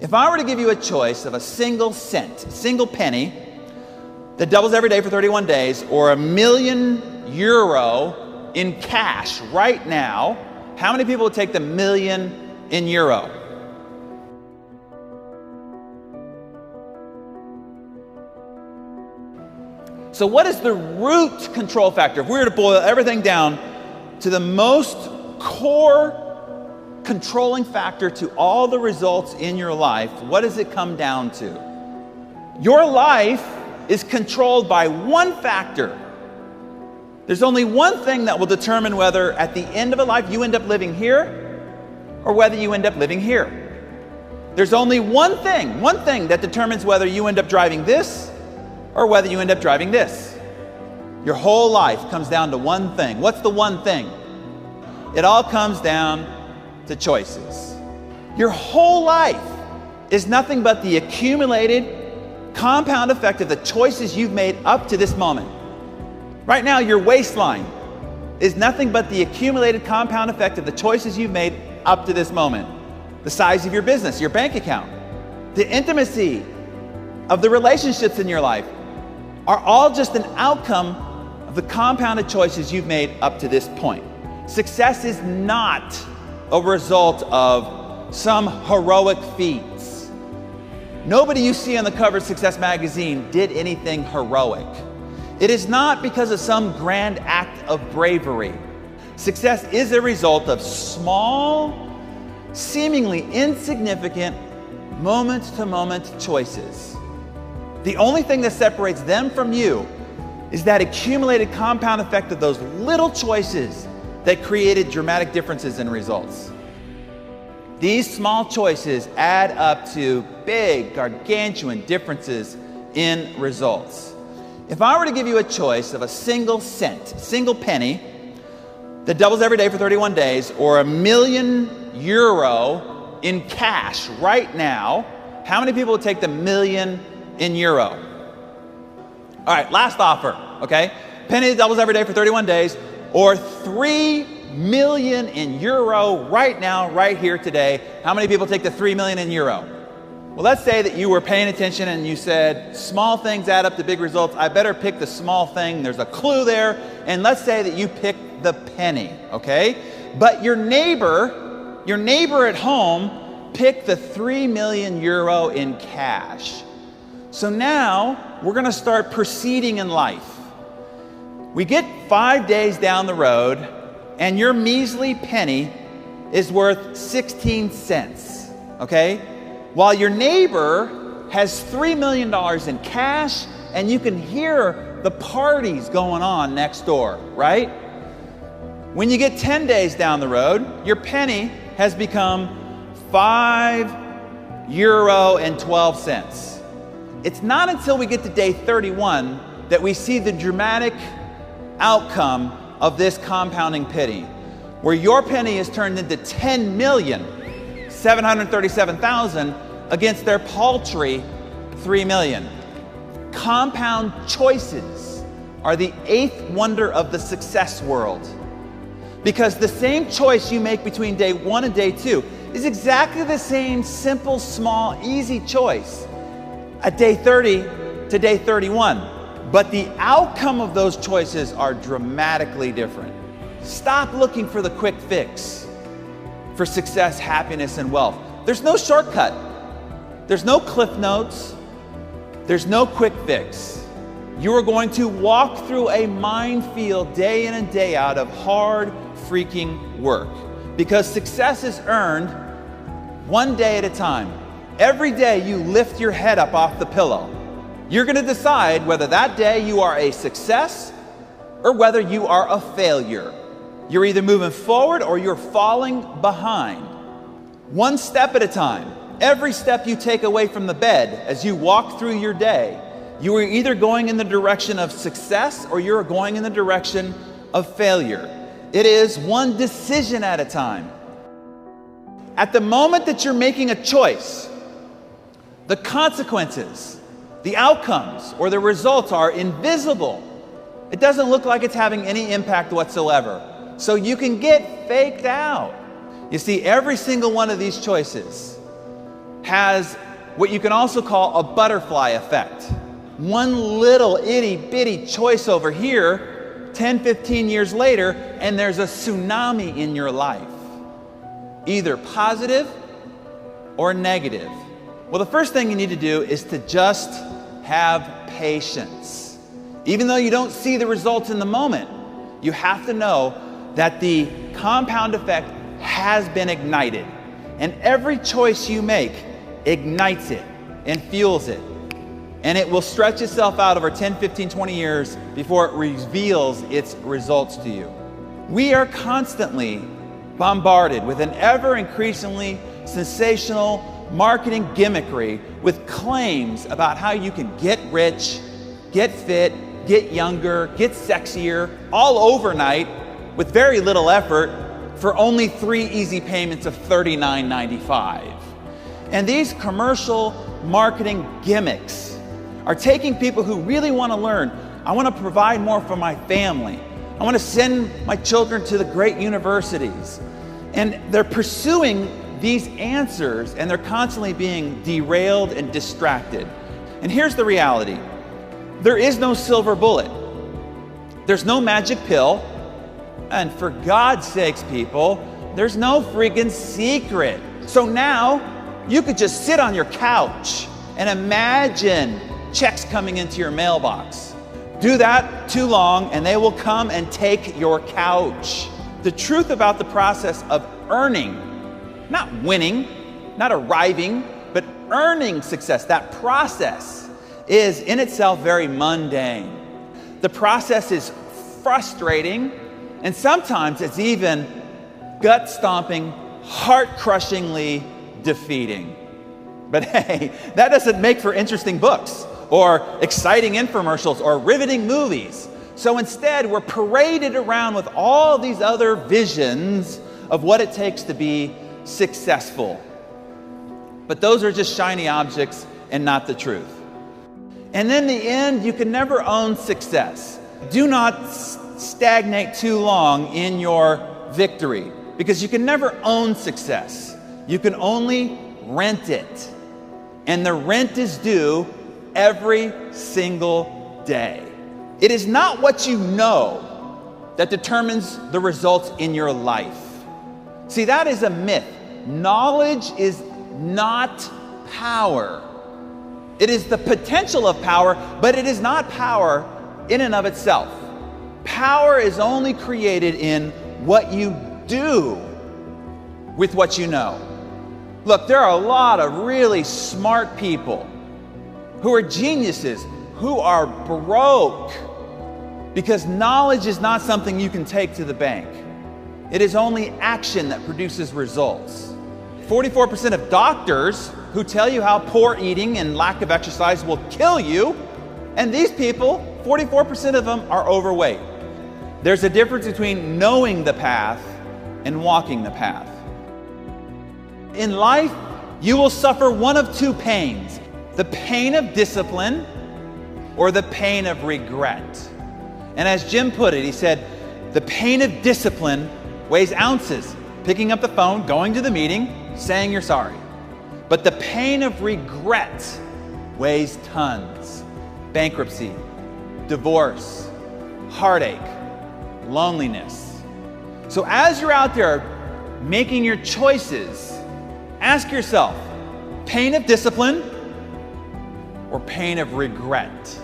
If I were to give you a choice of a single cent, a single penny that doubles every day for 31 days, or €1,000,000 in cash right now, how many people would take the million in euro? So what is the root control factor? If we were to boil everything down to the most core controlling factor to all the results in your life, what does it come down to? Your life is controlled by one factor. There's only one thing that will determine whether at the end of a life you end up living here or whether you end up living here. There's only one thing that determines whether you end up driving this or whether you end up driving this. Your whole life comes down to one thing. What's the one thing? It all comes down to choices. Your whole life is nothing but the accumulated compound effect of the choices you've made up to this moment. Right now, your waistline is nothing but the accumulated compound effect of the choices you've made up to this moment. The size of your business, your bank account, the intimacy of the relationships in your life are all just an outcome of the compounded choices you've made up to this point. Success is not a result of some heroic feats. Nobody you see on the cover of Success magazine did anything heroic. It is not because of some grand act of bravery. Success is a result of small, seemingly insignificant, moment-to-moment choices. The only thing that separates them from you is that accumulated compound effect of those little choices that created dramatic differences in results. These small choices add up to big, gargantuan differences in results. If I were to give you a choice of a single cent, a single penny that doubles every day for 31 days, or €1,000,000 in cash right now, how many people would take the million in euro? All right, last offer, okay? Penny that doubles every day for 31 days, or 3 million in euro right now, right here today. How many people take the 3 million in euro? Well, let's say that you were paying attention and you said, small things add up to big results. I better pick the small thing. There's a clue there. And let's say that you picked the penny, okay? But your neighbor at home picked the 3 million euro in cash. So now we're going to start proceeding in life. We get 5 days down the road and your measly penny is worth 16 cents, okay? While your neighbor has $3 million in cash and you can hear the parties going on next door, right? When you get 10 days down the road, your penny has become €5.12. It's not until we get to day 31 that we see the dramatic outcome of this compounding penny, where your penny is turned into 10,737,000 against their paltry 3 million. Compound choices are the 8th wonder of the success world, because the same choice you make between day 1 and day 2 is exactly the same simple, small, easy choice at day 30 to day 31. But the outcome of those choices are dramatically different. Stop looking for the quick fix for success, happiness, and wealth. There's no shortcut. There's no cliff notes. There's no quick fix. You are going to walk through a minefield day in and day out of hard freaking work, because success is earned one day at a time. Every day you lift your head up off the pillow, you're going to decide whether that day you are a success or whether you are a failure. You're either moving forward or you're falling behind. One step at a time. Every step you take away from the bed as you walk through your day, you are either going in the direction of success or you're going in the direction of failure. It is one decision at a time. At the moment that you're making a choice, the consequences, the outcomes, or the results are invisible. It doesn't look like it's having any impact whatsoever. So you can get faked out. You see, every single one of these choices has what you can also call a butterfly effect. One little itty bitty choice over here, 10, 15 years later, and there's a tsunami in your life, either positive or negative. Well, the first thing you need to do is to just have patience. Even though you don't see the results in the moment, you have to know that the compound effect has been ignited. And every choice you make ignites it and fuels it. And it will stretch itself out over 10, 15, 20 years before it reveals its results to you. We are constantly bombarded with an ever increasingly sensational marketing gimmickry with claims about how you can get rich, get fit, get younger, get sexier, all overnight with very little effort for only 3 easy payments of $39.95. And these commercial marketing gimmicks are taking people who really want to learn. I want to provide more for my family. I want to send my children to the great universities. And they're pursuing these answers, and they're constantly being derailed and distracted. And here's the reality. There is no silver bullet. There's no magic pill. And for God's sakes, people, there's no freaking secret. So now you could just sit on your couch and imagine checks coming into your mailbox. Do that too long and they will come and take your couch. The truth about the process of earning, not winning, not arriving, but earning success, that process is in itself very mundane. The process is frustrating, and sometimes it's even gut-stomping, heart-crushingly defeating. But hey, that doesn't make for interesting books or exciting infomercials or riveting movies. So instead, we're paraded around with all these other visions of what it takes to be successful. But those are just shiny objects and not the truth. And in the end, you can never own success. Do not stagnate too long in your victory, because you can never own success. You can only rent it. And the rent is due every single day. It is not what you know that determines the results in your life. See, that is a myth. Knowledge is not power. It is the potential of power, but it is not power in and of itself. Power is only created in what you do with what you know. Look, there are a lot of really smart people who are geniuses, who are broke, because knowledge is not something you can take to the bank. It is only action that produces results. 44% of doctors who tell you how poor eating and lack of exercise will kill you, and these people, 44% of them are overweight. There's a difference between knowing the path and walking the path. In life, you will suffer one of two pains: the pain of discipline or the pain of regret. And as Jim put it, he said, the pain of discipline weighs ounces. Picking up the phone, going to the meeting, saying you're sorry. But the pain of regret weighs tons. Bankruptcy, divorce, heartache, loneliness. So as you're out there making your choices, ask yourself, pain of discipline or pain of regret?